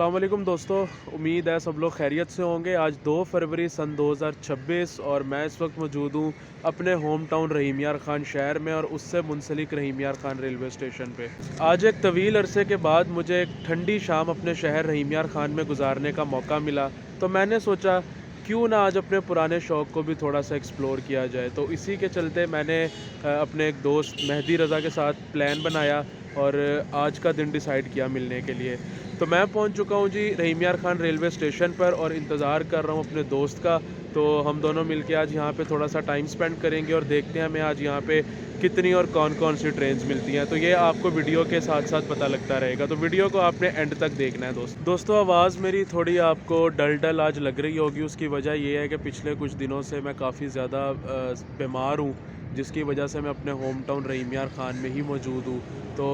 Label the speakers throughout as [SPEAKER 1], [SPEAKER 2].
[SPEAKER 1] अस्सलाम वालेकुम दोस्तों, उम्मीद है सब लोग खैरियत से होंगे। आज 2 फरवरी सन 2026 और मैं इस वक्त मौजूद हूँ अपने होम टाउन रहीम यार ख़ान शहर में और उससे मुंसलिक रहीम यार ख़ान रेलवे स्टेशन पे। आज एक तवील अरसे के बाद मुझे एक ठंडी शाम अपने शहर रहीम यार ख़ान में गुजारने का मौका मिला, तो मैंने सोचा क्यों ना आज अपने पुराने शौक़ को भी थोड़ा सा एक्सप्लोर किया जाए। तो इसी के चलते मैंने अपने एक दोस्त मेहदी रज़ा के साथ प्लान बनाया और आज का दिन डिसाइड किया मिलने के लिए। तो मैं पहुंच चुका हूं जी रहीम यार ख़ान रेलवे स्टेशन पर और इंतज़ार कर रहा हूं अपने दोस्त का। तो हम दोनों मिलके आज यहां पे थोड़ा सा टाइम स्पेंड करेंगे और देखते हैं हमें आज यहां पे कितनी और कौन कौन सी ट्रेन्स मिलती हैं। तो ये आपको वीडियो के साथ साथ पता लगता रहेगा, तो वीडियो को आपने एंड तक देखना है दोस्तों। आवाज़ मेरी थोड़ी आपको डल आज लग रही होगी, उसकी वजह ये है कि पिछले कुछ दिनों से मैं काफ़ी ज़्यादा बीमार हूँ, जिसकी वजह से मैं अपने होम टाउन रहीम यार ख़ान में ही मौजूद हूँ। तो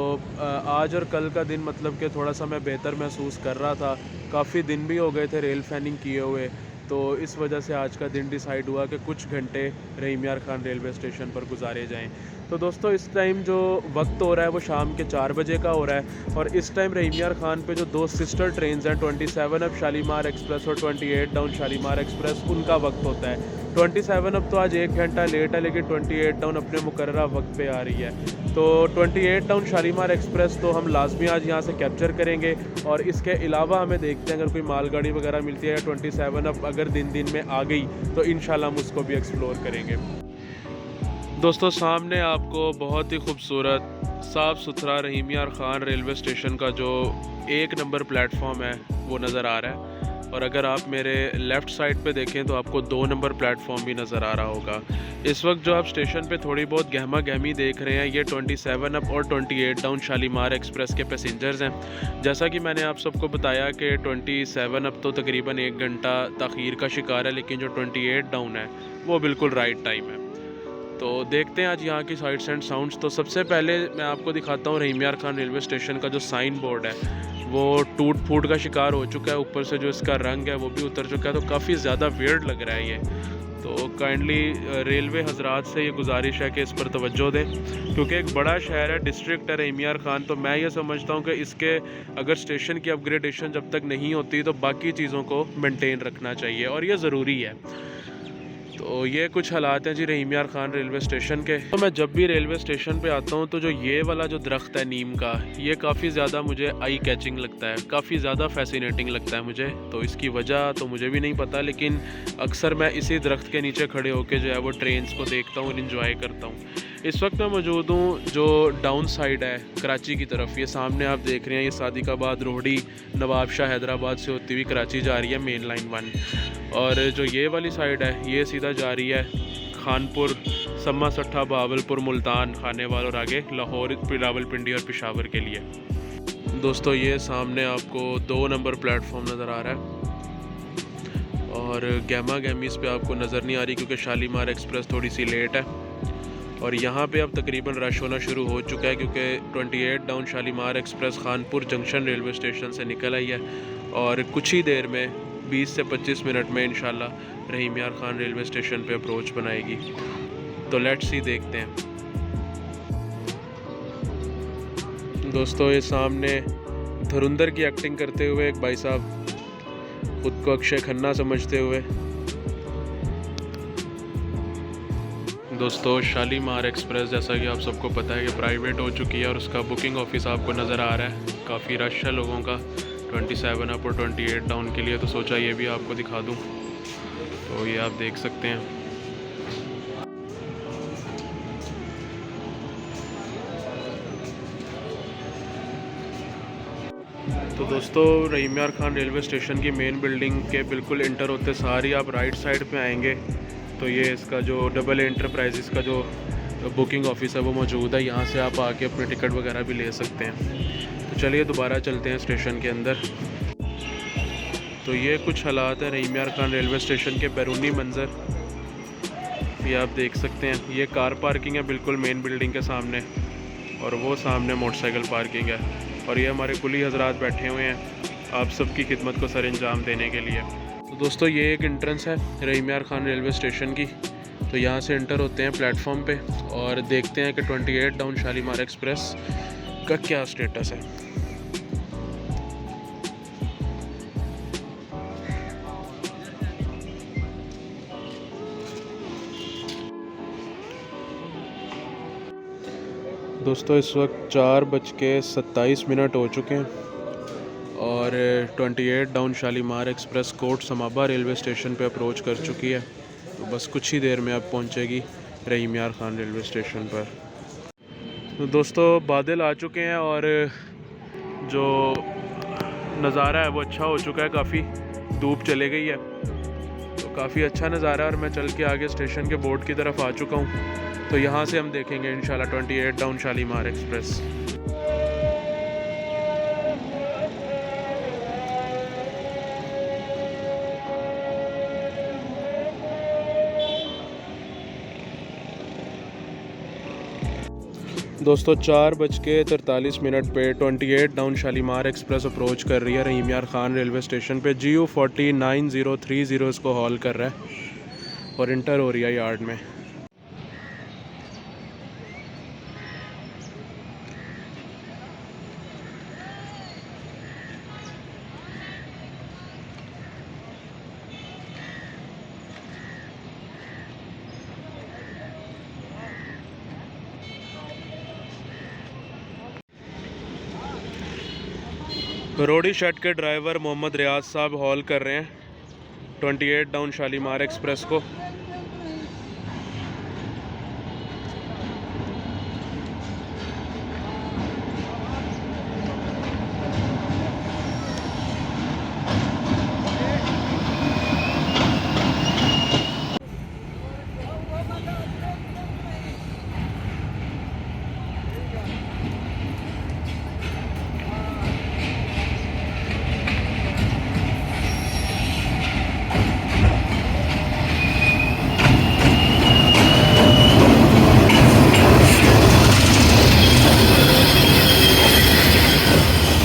[SPEAKER 1] आज और कल का दिन मतलब कि थोड़ा सा मैं बेहतर महसूस कर रहा था। काफ़ी दिन भी हो गए थे रेल फैनिंग किए हुए, तो इस वजह से आज का दिन डिसाइड हुआ कि कुछ घंटे रहीम यार ख़ान रेलवे स्टेशन पर गुजारे जाएं। तो दोस्तों इस टाइम जो वक्त हो रहा है वो शाम के 4 बजे का हो रहा है और इस टाइम रहीम यार ख़ान पे जो 2 सिस्टर ट्रेन्स हैं 27 अप शालीमार एक्सप्रेस और 28 डाउन शालीमार एक्सप्रेस, उनका वक्त होता है। 27 अप तो आज 1 घंटा लेट है, लेकिन 28 डाउन अपने मुकर्ररा वक्त पे आ रही है। तो 28 डाउन शालीमार एक्सप्रेस तो हम लाजमी आज यहाँ से कैप्चर करेंगे और इसके अलावा हमें देखते हैं अगर कोई मालगाड़ी वगैरह मिलती है या 27 अप अगर दिन में आ गई तो इंशाल्लाह हम उसको भी एक्सप्लोर करेंगे। दोस्तों सामने आपको बहुत ही खूबसूरत साफ़ सुथरा रहीम यार ख़ान रेलवे स्टेशन का जो 1 नंबर प्लेटफॉर्म है वो नज़र आ रहा है और अगर आप मेरे लेफ़्ट साइड पे देखें तो आपको 2 नंबर प्लेटफॉर्म भी नज़र आ रहा होगा। इस वक्त जो आप स्टेशन पे थोड़ी बहुत गहमा गहमी देख रहे हैं ये 27 अप और 28 डाउन शालीमार एक्सप्रेस के पैसेंजर्स हैं। जैसा कि मैंने आप सबको बताया कि 27 अप तो तकरीबन 1 घंटा ताख़ीर का शिकार है, लेकिन जो 28 डाउन है वो बिल्कुल राइट टाइम है। तो देखते हैं आज यहाँ की साइट्स एंड साउंड्स। तो सबसे पहले मैं आपको दिखाता हूँ रहीम यार ख़ान रेलवे स्टेशन का जो साइन बोर्ड है वो टूट फूट का शिकार हो चुका है, ऊपर से जो इसका रंग है वो भी उतर चुका है, तो काफ़ी ज़्यादा वियर्ड लग रहा है ये। तो काइंडली रेलवे हजरात से ये गुजारिश है कि इस पर तवज्जो दें, क्योंकि एक बड़ा शहर है, डिस्ट्रिक्ट है रहीम यार ख़ान। तो मैं ये समझता हूँ कि इसके अगर स्टेशन की अपग्रेडेशन जब तक नहीं होती तो बाकी चीज़ों को मेंटेन रखना चाहिए और ये ज़रूरी है। तो ये कुछ हालात हैं जी रहीम यार ख़ान रेलवे स्टेशन के। तो मैं जब भी रेलवे स्टेशन पे आता हूँ तो जो ये वाला जो दरख्त है नीम का, ये काफ़ी ज़्यादा मुझे आई कैचिंग लगता है, काफ़ी ज़्यादा फैसिनेटिंग लगता है मुझे। तो इसकी वजह तो मुझे भी नहीं पता, लेकिन अक्सर मैं इसी दरख्त के नीचे खड़े होकर जो है वो ट्रेन्स को देखता हूँ और इन्जॉय करता हूँ। इस वक्त मैं मौजूद हूँ जो डाउन साइड है कराची की तरफ। ये सामने आप देख रहे हैं ये सादिकाबाद रोहड़ी नवाब शाह हैदराबाद से होती हुई कराची जा रही है मेन लाइन 1, और जो ये वाली साइड है ये सीधा जा रही है खानपुर, सम्मा सट्ठा, बहावलपुर, मुल्तान, खानेवाल और आगे लाहौर, रावलपिंडी और पेशावर के लिए। दोस्तों ये सामने आपको 2 नंबर प्लेटफॉर्म नज़र आ रहा है और गहमा गहमी इस पर आपको नज़र नहीं आ रही क्योंकि शालीमार एक्सप्रेस थोड़ी सी लेट है और यहाँ पे अब तकरीबन रश होना शुरू हो चुका है क्योंकि 28 down Shalimar express Khanpur junction railway station से निकल आई है और कुछ ही देर में 20 से 25 मिनट में इंशाल्लाह रहीम यार ख़ान रेलवे स्टेशन पे अप्रोच बनाएगी। तो लेट्स सी, देखते हैं। दोस्तों ये सामने धुरंधर की एक्टिंग करते हुए एक भाई साहब, खुद को अक्षय खन्ना समझते हुए। दोस्तों शालीमार एक्सप्रेस जैसा कि आप सबको पता है कि प्राइवेट हो चुकी है और उसका बुकिंग ऑफिस आपको नज़र आ रहा है। काफ़ी रश है लोगों का 27 अप और 28 डाउन के लिए, तो सोचा ये भी आपको दिखा दूं। तो ये आप देख सकते हैं। तो दोस्तों रहीम यार ख़ान रेलवे स्टेशन की मेन बिल्डिंग के बिल्कुल इंटर होते सारी आप राइट साइड पे आएंगे तो ये इसका जो डबल एंटरप्राइजेस का जो बुकिंग ऑफिस है वो मौजूद है। यहाँ से आप आके अपने टिकट वगैरह भी ले सकते हैं। तो चलिए दोबारा चलते हैं स्टेशन के अंदर। तो ये कुछ हालात है रहीम यार ख़ान रेलवे स्टेशन के बैरूनी मंज़र, ये आप देख सकते हैं। ये कार पार्किंग है बिल्कुल मेन बिल्डिंग के सामने और वो सामने मोटरसाइकिल पार्किंग है और ये हमारे कुली हजरात बैठे हुए हैं आप सबकी खिदमत को सर अंजाम देने के लिए। तो दोस्तों ये एक एंट्रेंस है रहीम यार ख़ान रेलवे स्टेशन की। तो यहाँ से एंटर होते हैं प्लेटफॉर्म पे और देखते हैं कि 28 डाउन शालीमार एक्सप्रेस का क्या स्टेटस है। दोस्तों इस वक्त 4:27 हो चुके हैं और 28 डाउन शालीमार एक्सप्रेस कोट समाबा रेलवे स्टेशन पे अप्रोच कर चुकी है। तो बस कुछ ही देर में अब पहुंचेगी रहीम यार ख़ान रेलवे स्टेशन पर। तो दोस्तों बादल आ चुके हैं और जो नज़ारा है वो अच्छा हो चुका है, काफ़ी धूप चले गई है तो काफ़ी अच्छा नज़ारा है। और मैं चल के आगे स्टेशन के बोर्ड की तरफ आ चुका हूँ, तो यहाँ से हम देखेंगे इंशाल्लाह 28 डाउन शालीमार एक्सप्रेस। दोस्तों 4:43 पे 28 डाउन शालीमार एक्सप्रेस अप्रोच कर रही है रहीम यार ख़ान रेलवे स्टेशन पे। GU 409030 इसको हॉल कर रहा है और इंटर हो रही है यार्ड में। रोडी शेड के ड्राइवर मोहम्मद रियाज साहब हॉल कर रहे हैं 28 डाउन शालीमार एक्सप्रेस को।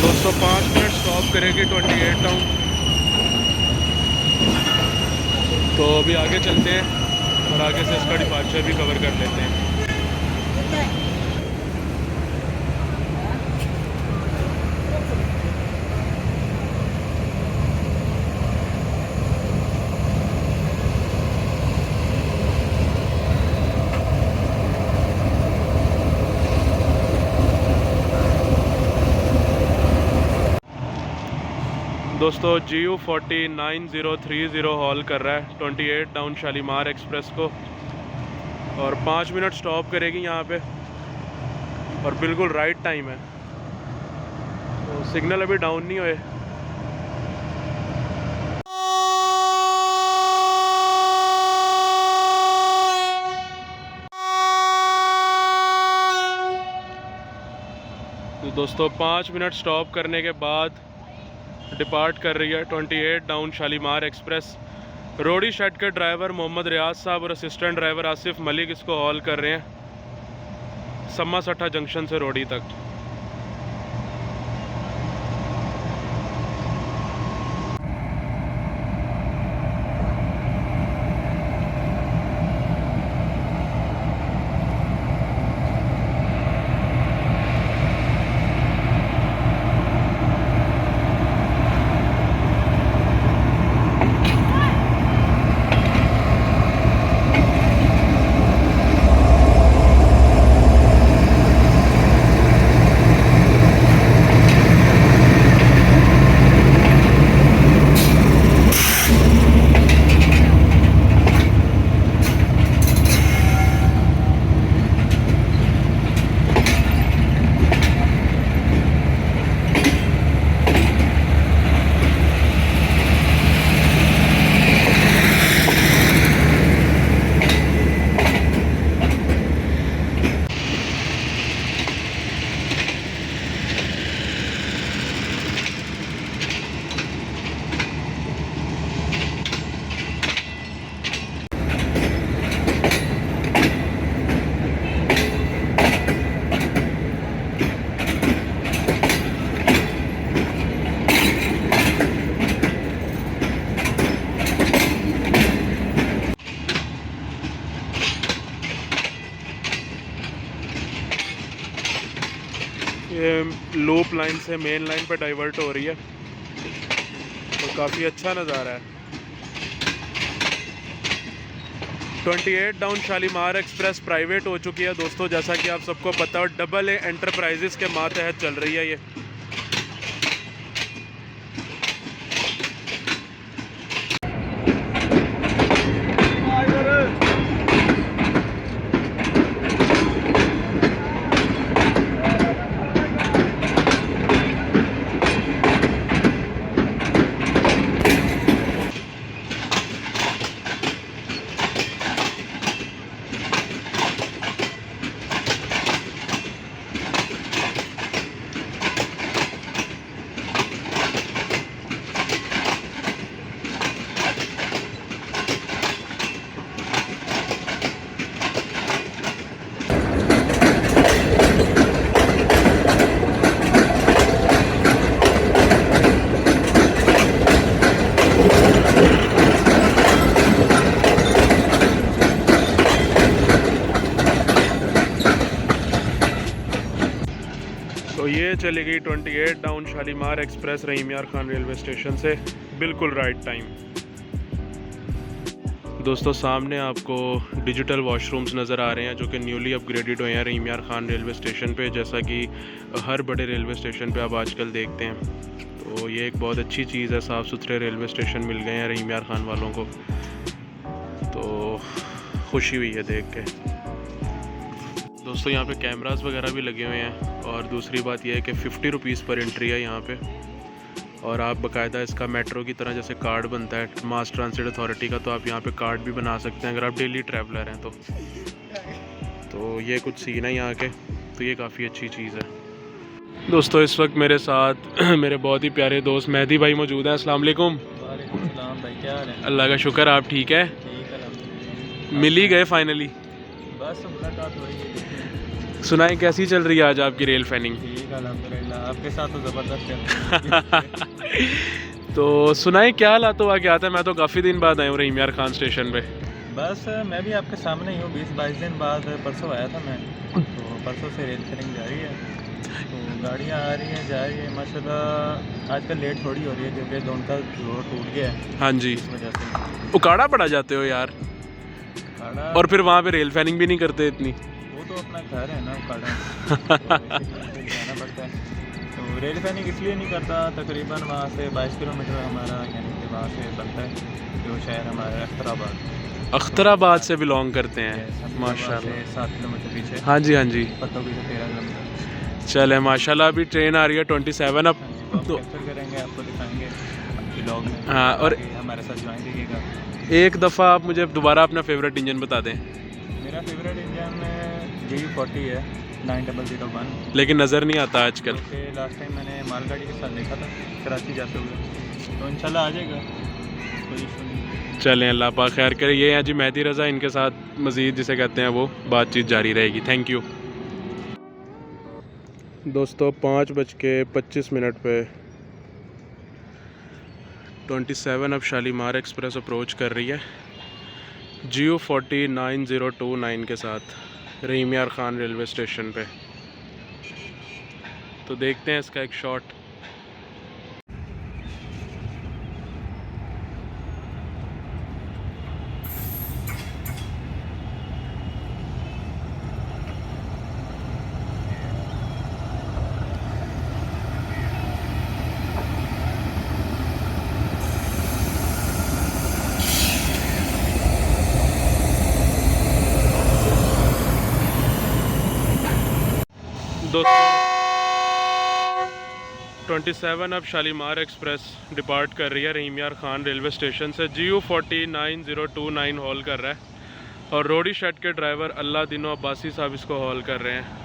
[SPEAKER 1] दोस्तों 5 मिनट स्टॉप करेगी 28 डाउन, तो अभी आगे चलते हैं और आगे से इसका डिपार्चर भी कवर कर लेते हैं। दोस्तों GU 409030 हॉल कर रहा है 28 डाउन शालीमार एक्सप्रेस को और 5 मिनट स्टॉप करेगी यहाँ पे और बिल्कुल राइट टाइम है, तो सिग्नल अभी डाउन नहीं हुए। तो दोस्तों 5 मिनट स्टॉप करने के बाद डिपार्ट कर रही है 28 डाउन शालीमार एक्सप्रेस। रोडी शेड के ड्राइवर मोहम्मद रियाज साहब और असिस्टेंट ड्राइवर आसिफ मलिक इसको हॉल कर रहे हैं सम्मा सट्टा जंक्शन से रोडी तक। ये लूप लाइन से मेन लाइन पर डाइवर्ट हो रही है, तो काफ़ी अच्छा नज़ारा है। 28 डाउन शालीमार एक्सप्रेस प्राइवेट हो चुकी है दोस्तों, जैसा कि आप सबको पता हो। डबल ए एंटरप्राइजेस के मातहत चल रही है ये। तो ये चली गई 28 डाउन शालीमार एक्सप्रेस रहीम यार खान रेलवे स्टेशन से बिल्कुल राइट टाइम। दोस्तों सामने आपको डिजिटल वॉशरूम्स नज़र आ रहे हैं जो कि न्यूली अपग्रेडेड हुए हैं रहीम यार खान रेलवे स्टेशन पे, जैसा कि हर बड़े रेलवे स्टेशन पे आप आजकल देखते हैं। तो ये एक बहुत अच्छी चीज़ है, साफ़ सुथरे रेलवे स्टेशन मिल गए हैं रहीम यार खान वालों को, तो खुशी हुई है देख के। दोस्तों यहाँ पे कैमरास वगैरह भी लगे हुए हैं, और दूसरी बात यह है कि 50 रुपीज़ पर एंट्री है यहाँ पे, और आप बाकायदा इसका मेट्रो की तरह जैसे कार्ड बनता है मास ट्रांसिट अथॉरिटी का, तो आप यहाँ पे कार्ड भी बना सकते हैं अगर आप डेली ट्रैवलर हैं तो ये कुछ सीन है यहाँ के, तो ये काफ़ी अच्छी चीज़ है। दोस्तों इस वक्त मेरे साथ मेरे बहुत ही प्यारे दोस्त मेहदी भाई मौजूद हैं। अस्सलाम वालेकुम।
[SPEAKER 2] वालेकुम सलाम भाई, क्या हाल है?
[SPEAKER 1] अल्लाह का शुक्र, आप ठीक है?
[SPEAKER 2] ठीक है,
[SPEAKER 1] मिल ही गए फाइनली।
[SPEAKER 2] बस मुलाकात हुई है।
[SPEAKER 1] सुनाएं कैसी चल रही है आज आपकी रेल फैनिंग?
[SPEAKER 2] ठीक है अल्हम्दुलिल्लाह, आपके साथ तो ज़बरदस्त है।
[SPEAKER 1] तो सुनाएं क्या हालात हुआ क्या आता है? मैं तो काफ़ी दिन बाद आया हूँ रहीम यार खान स्टेशन पे।
[SPEAKER 2] बस मैं भी आपके सामने ही हूँ, 20-22 दिन बाद परसों आया था मैं, तो परसों से रेल फैनिंग जारी है, तो गाड़ियाँ आ रही हैं जा रही है माशाल्लाह। आजकल लेट थोड़ी हो रही है क्योंकि दोनों का रोड टूट गया है,
[SPEAKER 1] हाँ जी।
[SPEAKER 2] इस वजह से
[SPEAKER 1] उकाड़ा पड़ा जाते हो यार,
[SPEAKER 2] उकाड़ा।
[SPEAKER 1] और फिर वहाँ पे रेल फैनिंग भी नहीं करते इतनी।
[SPEAKER 2] वो तो अपना घर है ना उकाड़ा, तो जाना पड़ता है। तो रेल फैनिंग इसलिए नहीं करता, तकरीबन वहाँ से 22 किलोमीटर हमारा, यानी कि वहाँ से बनता है जो शहर हमारा
[SPEAKER 1] अख्तराबाद से बिलोंग करते हैं माशाल्लाह।
[SPEAKER 2] 7 किलोमीटर पीछे,
[SPEAKER 1] हाँ जी हाँ जी।
[SPEAKER 2] पत्तों से 13 किलोमीटर।
[SPEAKER 1] चले माशाल्लाह, अभी ट्रेन आ रही है 27 अब तो
[SPEAKER 2] कैप्चर करेंगे, आपको दिखाएंगे ब्लॉग में।
[SPEAKER 1] हाँ, और
[SPEAKER 2] हमारे साथ ज्वाइन कीजिएगा।
[SPEAKER 1] एक दफ़ा आप मुझे दोबारा अपना फेवरेट इंजन बता दें।
[SPEAKER 2] मेरा फेवरेट इंजन GU40 है 9001,
[SPEAKER 1] लेकिन नज़र नहीं आता आजकल।
[SPEAKER 2] लास्ट टाइम मैंने मालगाड़ी के साथ देखा था कराची जाते हुए, तो इंशाल्लाह आ जाएगा, कोई इशू नहीं।
[SPEAKER 1] चलें, अल्लाह पाक खैर करे। ये हैं जी मेहदी रज़ा, इनके साथ मज़ीद जिसे कहते हैं वो बातचीत जारी रहेगी। थैंक यू दोस्तों। 5:25 पे 27 अब शालीमार एक्सप्रेस अप्रोच कर रही है GU40 9029 के साथ रहीम यार खान रेलवे स्टेशन पे। तो देखते हैं इसका एक शॉट। दोस्तों 27 अब शालीमार एक्सप्रेस डिपार्ट कर रही है रहीम यार खान रेलवे स्टेशन से। GU40 9029 हॉल कर रहा है, और रोडी शेड के ड्राइवर अल्लाह दिनो अब्बासी साहब इसको हॉल कर रहे हैं।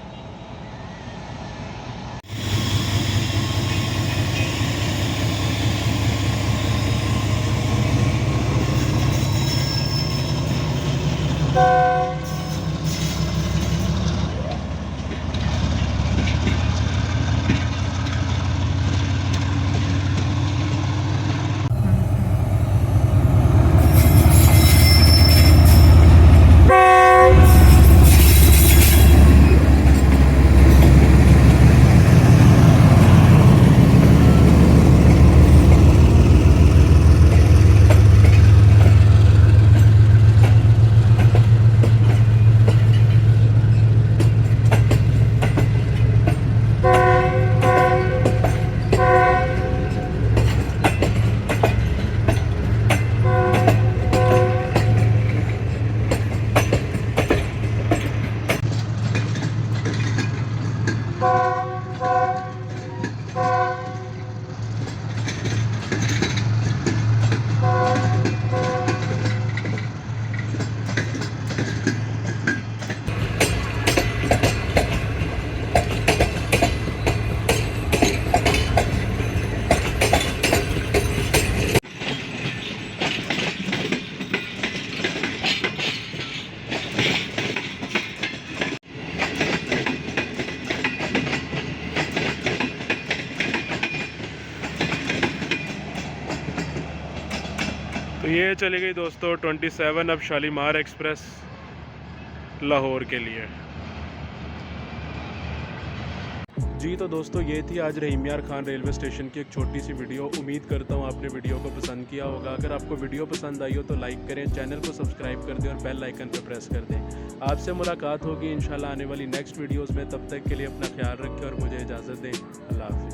[SPEAKER 1] ये चली गई दोस्तों 27 अब शालीमार एक्सप्रेस लाहौर के लिए। जी तो दोस्तों ये थी आज रहीम यार खान रेलवे स्टेशन की एक छोटी सी वीडियो। उम्मीद करता हूँ आपने वीडियो को पसंद किया होगा। अगर आपको वीडियो पसंद आई हो तो लाइक करें, चैनल को सब्सक्राइब कर दें और बेल आइकन पर प्रेस कर दें। आपसे मुलाकात होगी इंशाल्लाह आने वाली नेक्स्ट वीडियोस में। तब तक के लिए अपना ख्याल रखें और मुझे इजाज़त दें। अल्लाह हाफ़िज़।